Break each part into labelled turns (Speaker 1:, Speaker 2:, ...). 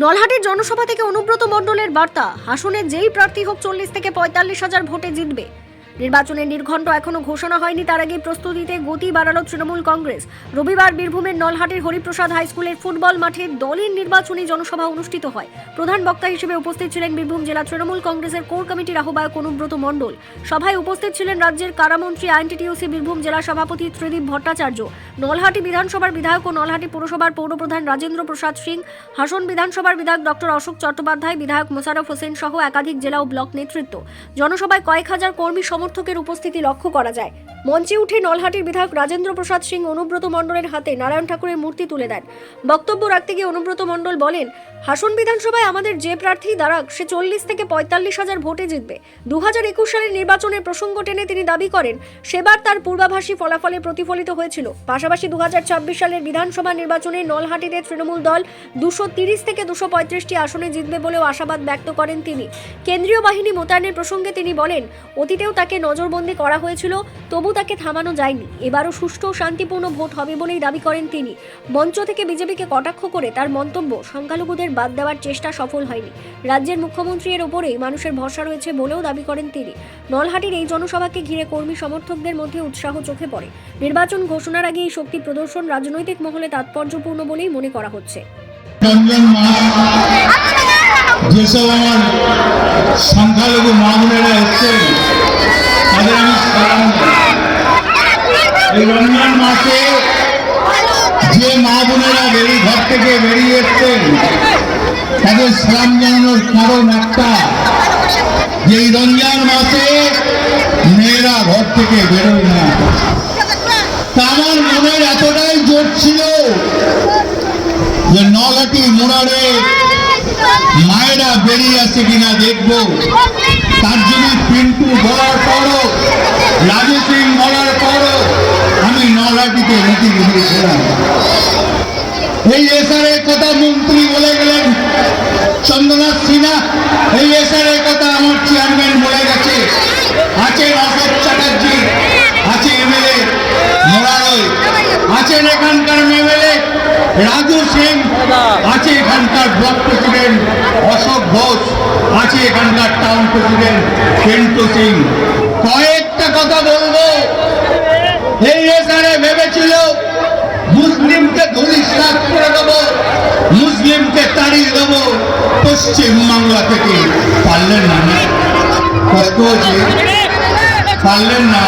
Speaker 1: নলহাটির জনসভা থেকে অনুব্রত মণ্ডলের বার্তা, হাসনে যেই প্রার্থী হোক 40 থেকে 45,000 ভোটে জিতবে। নির্বাচনের নির্ঘণ্ট এখনো ঘোষণা হয়নি, তার আগে প্রস্তুতিতে গতি বাড়ালো তৃণমূল কংগ্রেস। রবিবার বীরভূমের নলহাটির হরিপ্রসাদ হাই স্কুলের ফুটবল মাঠে দলের নির্বাচনী জনসভা অনুষ্ঠিত হয়। প্রধান বক্তা হিসেবে উপস্থিত ছিলেন বীরভূম জেলা তৃণমূল কংগ্রেসের কোর কমিটির আহ্বায়ক অনুব্রত মণ্ডল। সভায় উপস্থিত ছিলেন রাজ্যের কারামন্ত্রী আইএনটিটিইউসি বীরভূম জেলা সভাপতি ত্রিদীপ ভট্টাচার্য, নলহাটি বিধানসভার বিধায়ক ও নলহাটি পৌরসভার পৌরপ্রধান রাজেন্দ্র প্রসাদ সিং, হাসন বিধানসভার বিধায়ক ডক্টর অশোক চট্টোপাধ্যায়, বিধায়ক মোশাররফ হোসেন সহ একাধিক জেলা ও ব্লক নেতৃত্ব। জনসভায় কয়েক হাজার কর্মী সমর্থকের উপস্থিতি লক্ষ্য করা যায়। মঞ্চে উঠে নলহাটির বিধায়ক রাজেন্দ্র প্রসাদ সিং অনুব্রত মণ্ডলের হাতে নারায়ণ ঠাকুরের মূর্তি তুলে দেন। বক্তব্য রাখতে গিয়ে অনুব্রত মণ্ডল বলেন, হাসন বিধানসভায় আমাদের যে প্রার্থী দাঁড়াক সে 40 থেকে 45,000 ভোটে জিতবে। 2021 সালের নির্বাচনের প্রসঙ্গ টেনে তিনি দাবি করেন, সেবার তার পূর্বাভাসী ফলাফলে প্রতিফলিত হয়েছিল। পাশাপাশি 2026 সালের বিধানসভা নির্বাচনে নলহাটিতে তৃণমূল দল 230 থেকে 235টি আসনে জিতবে বলেও আশাবাদ ব্যক্ত করেন তিনি। কেন্দ্রীয় বাহিনী মোতায়েনের প্রসঙ্গে তিনি বলেন, অতীতেও তাকে নজরবন্দি করা হয়েছিল, তবু তাকে থামানো যায়নি। এবারও সুষ্ঠু ও শান্তিপূর্ণ ভোট হবে বলেই দাবি করেন তিনি। মঞ্চ থেকে বিজেপিকে কটাক্ষ করে তার মন্তব্য, সংখ্যালঘুদের বাদ দেওয়ার চেষ্টা সফল হয়নি। রাজ্যের মুখ্যমন্ত্রীর ওপরেই মানুষের ভরসা রয়েছে বলেও দাবি করেন তিনি। নলহাটির এই জনসভাকে ঘিরে কর্মী সমর্থকদের মধ্যে উৎসাহ চোখে পড়ে। নির্বাচন ঘোষণার আগে এই শক্তি প্রদর্শন রাজনৈতিক মহলে তাৎপর্যপূর্ণ বলেই মনে করা হচ্ছে।
Speaker 2: যেসব আমার সংখ্যালঘু মা বোনেরা এসছেন তাদের আমি সালাম জানাই। এই রমজান মাসে যে মা বোনেরা ঘর থেকে বেরিয়ে এসছেন তাদের সালাম জানানোর কারণ একটা, যে এই রমজান মাসে মেয়েরা ঘর থেকে বেরোয় না। তা আমার মনের এতটাই জোর ছিল যে নলহাটি মোড়ারে মায়েরা বেরিয়ে আসে কিনা দেখবো। তার জন্য পিন্টু বলার পরও, রাজু সিং বলার পরও আমি নলহাটিতে রুটি বেরিয়েছিলাম। এই এসআরের কথা মন্ত্রী বলে গেলেন চন্দ্রনাথ সিনহা, এই এসআরের কথা আমার চেয়ারম্যান বলে গেছে। আছেন অশোক চ্যাটার্জি, আছে এমএলএ মোরারই, আছেন এখানকার এমএলএ রাজু সিং, আছে এখানকার ব্লক প্রেসিডেন্ট অশোক ঘোষ, আছে এখানকার টাউন প্রেসিডেন্ট পেন্টু সিং। কয়েকটা কথা বলবো। এই এসআরে ভেবেছিল মুসলিমকে ধূলিসাৎ করে দেবো, মুসলিমকে তাড়িয়ে দেবো পশ্চিম বাংলা থেকে। পারলেন না, কষ্ট হচ্ছে, পারলেন না,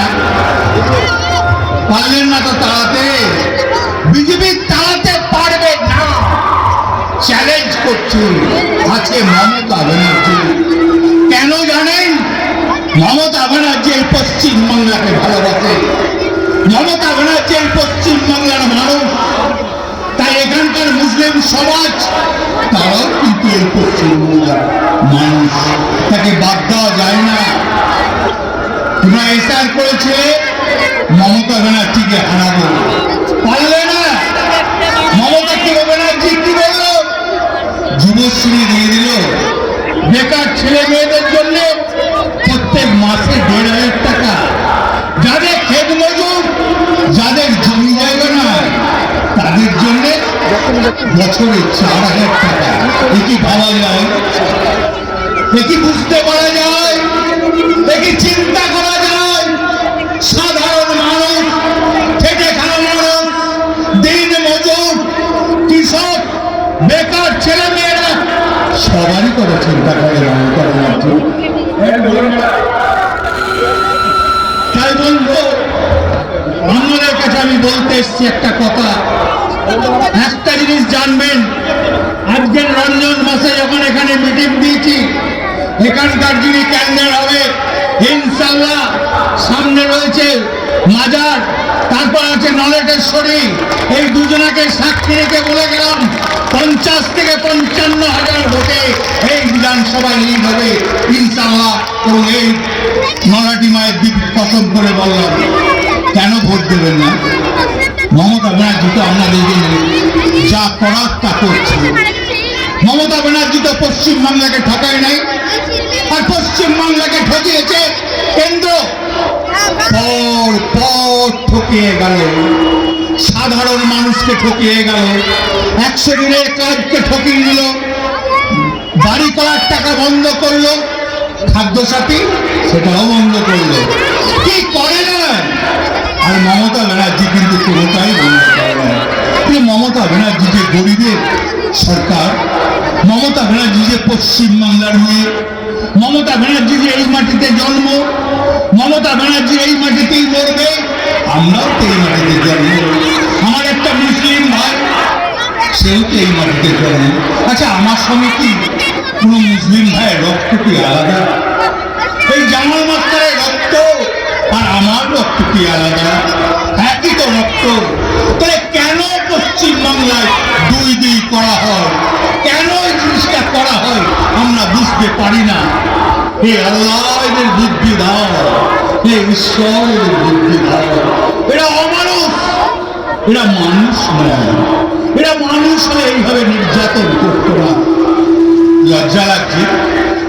Speaker 2: পারলেন না তো তাড়াতে। বিজেপি তাড়াতে পারবে না, চ্যালেঞ্জ করছি। আছে মমতা ব্যানার্জি। কেন জানেন? মমতা ব্যানার্জি এই পশ্চিম বাংলাকে ভালোবাসে, মমতা ব্যানার্জি এই পশ্চিম বাংলার মানুষ। তাই এখানকার মুসলিম সমাজ তারাও কিন্তু এই পশ্চিম বাংলার মানুষ, তাকে বাদ দেওয়া যায় না। তোমরা এসআর করেছে মমতা ব্যানার্জিকে হারাবো, পারলে না। মমতা ব্যানার্জি কি বলল? যুবশ্রী দিয়ে দিল বেকার ছেলে মেয়েদের জন্য প্রত্যেক মাসে 1,500 টাকা। যাদের খেত মজুর, যাদের জমি জায়গা না, তাদের জন্য বছরে 4,000 টাকা। এ কি ভাবা যায়? এ কি বুঝতে পারা যায়? এ কি চিন্তা করা যায়? সাধারণ মানুষ, খেটে খাওয়া মানুষ, দিন মজুর, কৃষক, বেকার ছেলে মেয়েরা সবারই করে চিন্তা করে মমতা ব্যানার্জি। তাই বলবো, আপনাদের কাছে আমি বলতে এসছি একটা কথা। একটা জিনিস জানবেন, আজকের রমজান মাসে যখন এখানে মিটিং দিয়েছি, এখানকার যিনি ক্যান্ডিডেট হবে ইনশাআল্লাহ, সামনে রয়েছে মাজার, তারপর আছে নলেটেশ্বরী। এই দুজনাকে সাক্ষী রেখে বলে গেলাম 50 থেকে 55,000 ভোটে এই বিধানসভা লিড হবে ইনশাআল্লাহ। এবং এই নলহাটি মায়ের দিক কসম করে বললাম, কেন ভোট দেবেন না? মমতা ব্যানার্জি তো আপনাদেরকে যা করার তা করছে। মমতা ব্যানার্জি তো পশ্চিমবাংলাকে ঠকায় নাই, আর পশ্চিমবাংলাকে ঠকিয়েছে কেন্দ্র। পর পর ঠকিয়ে গেল, সাধারণ মানুষকে ঠকিয়ে গেল, 100 দিনের কাজকে ঠকিয়ে দিল, করার টাকা বন্ধ করলো, খাদ্যসাথী সেটাও বন্ধ করলো, কি করে না। আর মমতা ব্যানার্জি কিন্তু কোনোটাই বন্ধ করে না। মমতা ব্যানার্জি যে গরিবের সরকার, মমতা ব্যানার্জি যে পশ্চিমবাংলার মেয়ে, মমতা ব্যানার্জি যে এই মাটিতে জন্ম, মমতা ব্যানার্জি এই মাটিতেই মরবে, আমরাও তো এই মাটিতে জন্ম। আমার একটা মুসলিম ভাই, সেও তো এই মাটিতে জন্ম। আচ্ছা, আমার সঙ্গে কি কোনো মুসলিম ভাইয়ের রক্ত কি আলাদা? এই জামাল মাস্টারের রক্ত আর আমার রক্ত কি আলাদা? একই তো রক্ত। তাহলে কেন পশ্চিমবাংলায় দুই দুই করা হয়? কেন এই জিনিসটা করা হয় আমরা বুঝতে পারি না। হে আল্লাহ, এদের বুদ্ধি দাও, হে ঈশ্বর এদের বুদ্ধি দাও। এরা অমানুষ, এরা মানুষ নয়। এরা মানুষ হলে এইভাবে নির্যাতন করতো না। লজ্জা লাগছে,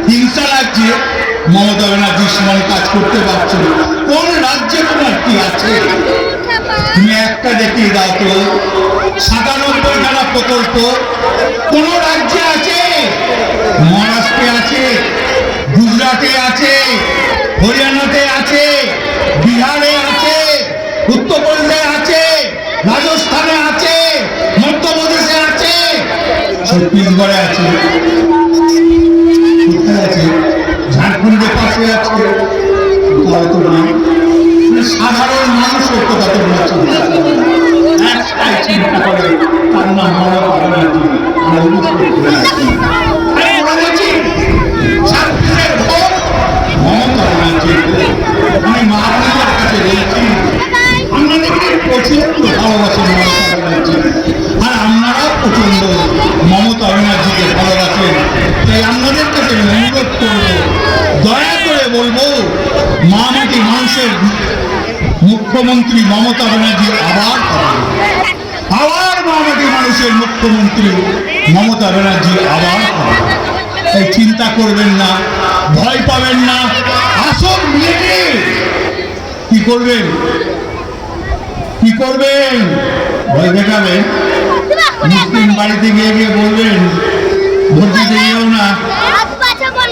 Speaker 2: হিংসা লাগছে। মমতা ব্যানার্জির সময় কাজ করতে পারছো না। কোন রাজ্যে তোমার কি আছে? তুমি একটা দেখিয়ে দাও তো, ৯৭খানা প্রকল্প কোন রাজ্যে আছে? মহারাষ্ট্রে আছে, গুজরাটে আছে, হরিয়ানাতে আছে, বিহারে আছে, উত্তরপ্রদেশে আছে, রাজস্থানে আছে, মধ্যপ্রদেশে আছে, ছত্তিশগড়ে আছে, কোথায় আছে? ঝাড়খণ্ডের পাশে আছে, হয়তো না। সাধারণ মানুষের কথা তোমরা চিন্তা করো, একটাই চিন্তা করে, তার নাম মমতা ব্যানার্জি। আমরা ছাত্রীদের ভোট মমতা ব্যানার্জির ভোট। আমি মা বোনদের কাছে বলছি, আপনাদেরকে প্রচন্ড ভালোবাসেন মমতা ব্যানার্জি, আর আপনারাও প্রচন্ড মমতা ব্যানার্জিকে ভালোবাসেন। তাই আপনাদের কাছে অনুরোধ করবো, দয়া করে বলবো, মা মাটি মানুষের মুখ্যমন্ত্রী মমতা ব্যানার্জি আবার মা মাটি মানুষের মুখ্যমন্ত্রী মমতা ব্যানার্জি আবার এই চিন্তা করবেন না, ভয় পাবেন না। আসল মেয়েকে কি করবেন? কি করবেন? ভয় দেখাবেন? মুসলিম বাড়িতে গিয়ে গিয়ে বলবেন ভোট দিতে যেও না,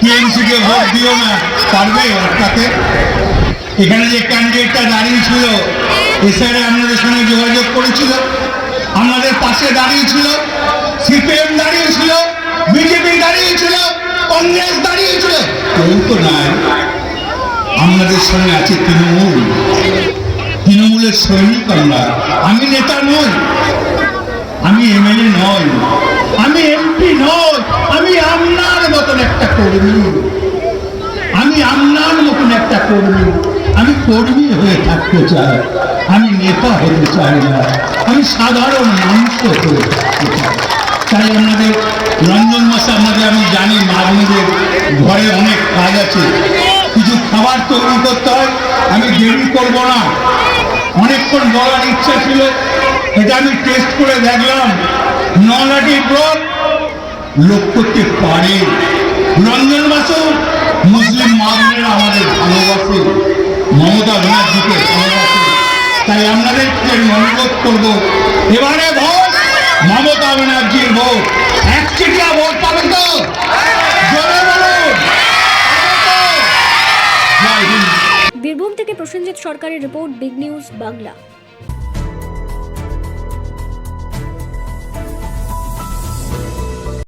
Speaker 2: টিএমসিকে ভোট দিও না। পারবে আটকাতে? এখানে যে ক্যান্ডিডেটটা দাঁড়িয়ে ছিল, এসআইআর আপনাদের সঙ্গে যোগাযোগ করেছিল, আমাদের পাশে দাঁড়িয়েছিল, সিপিএম দাঁড়িয়েছিল, বিজেপি দাঁড়িয়েছিল, কংগ্রেস দাঁড়িয়েছিল, কেউ তো নাই। আমাদের সঙ্গে আছে তৃণমূল, তৃণমূলের সৈনিক আমরা। আমি নেতা নই, আমি এমএলএ নই, আমি এমপি নই, আমি আপনার মতন একটা কর্মী, আমি আপনার মতন একটা কর্মী। আমি কর্মী হয়ে থাকতে চাই, আমি নেতা হতে চাই না, আমি সাধারণ মানুষ হতে চাই। তাই আমাদের রঞ্জন মাসে আমাদের, আমি জানি মা বোনদের ঘরে অনেক কাজ আছে, কিছু খাবার তৈরি করতে হয়, আমি দেরি করব না। অনেকক্ষণ বলার ইচ্ছা ছিল, এটা আমি টেস্ট করে দেখলাম, নলাটি ব্লক লোক করতে পারে। রঞ্জন মাসও মুসলিম মা বোনেরা আমাদের ভালোবাসে, মমতা ব্যানার্জিকে ভালোবাসে। তাই আপনাদেরকে অনুরোধ করবো, এবারে ভোট মমতা ব্যানার্জির ভোট। একচেটিয়া ভোট পাবে তো? জোরে বলুন। জয় হিন্দ।
Speaker 1: বীরভূম থেকে প্রসেনজিৎ সরকারের রিপোর্ট, বিগ নিউজ বাংলা।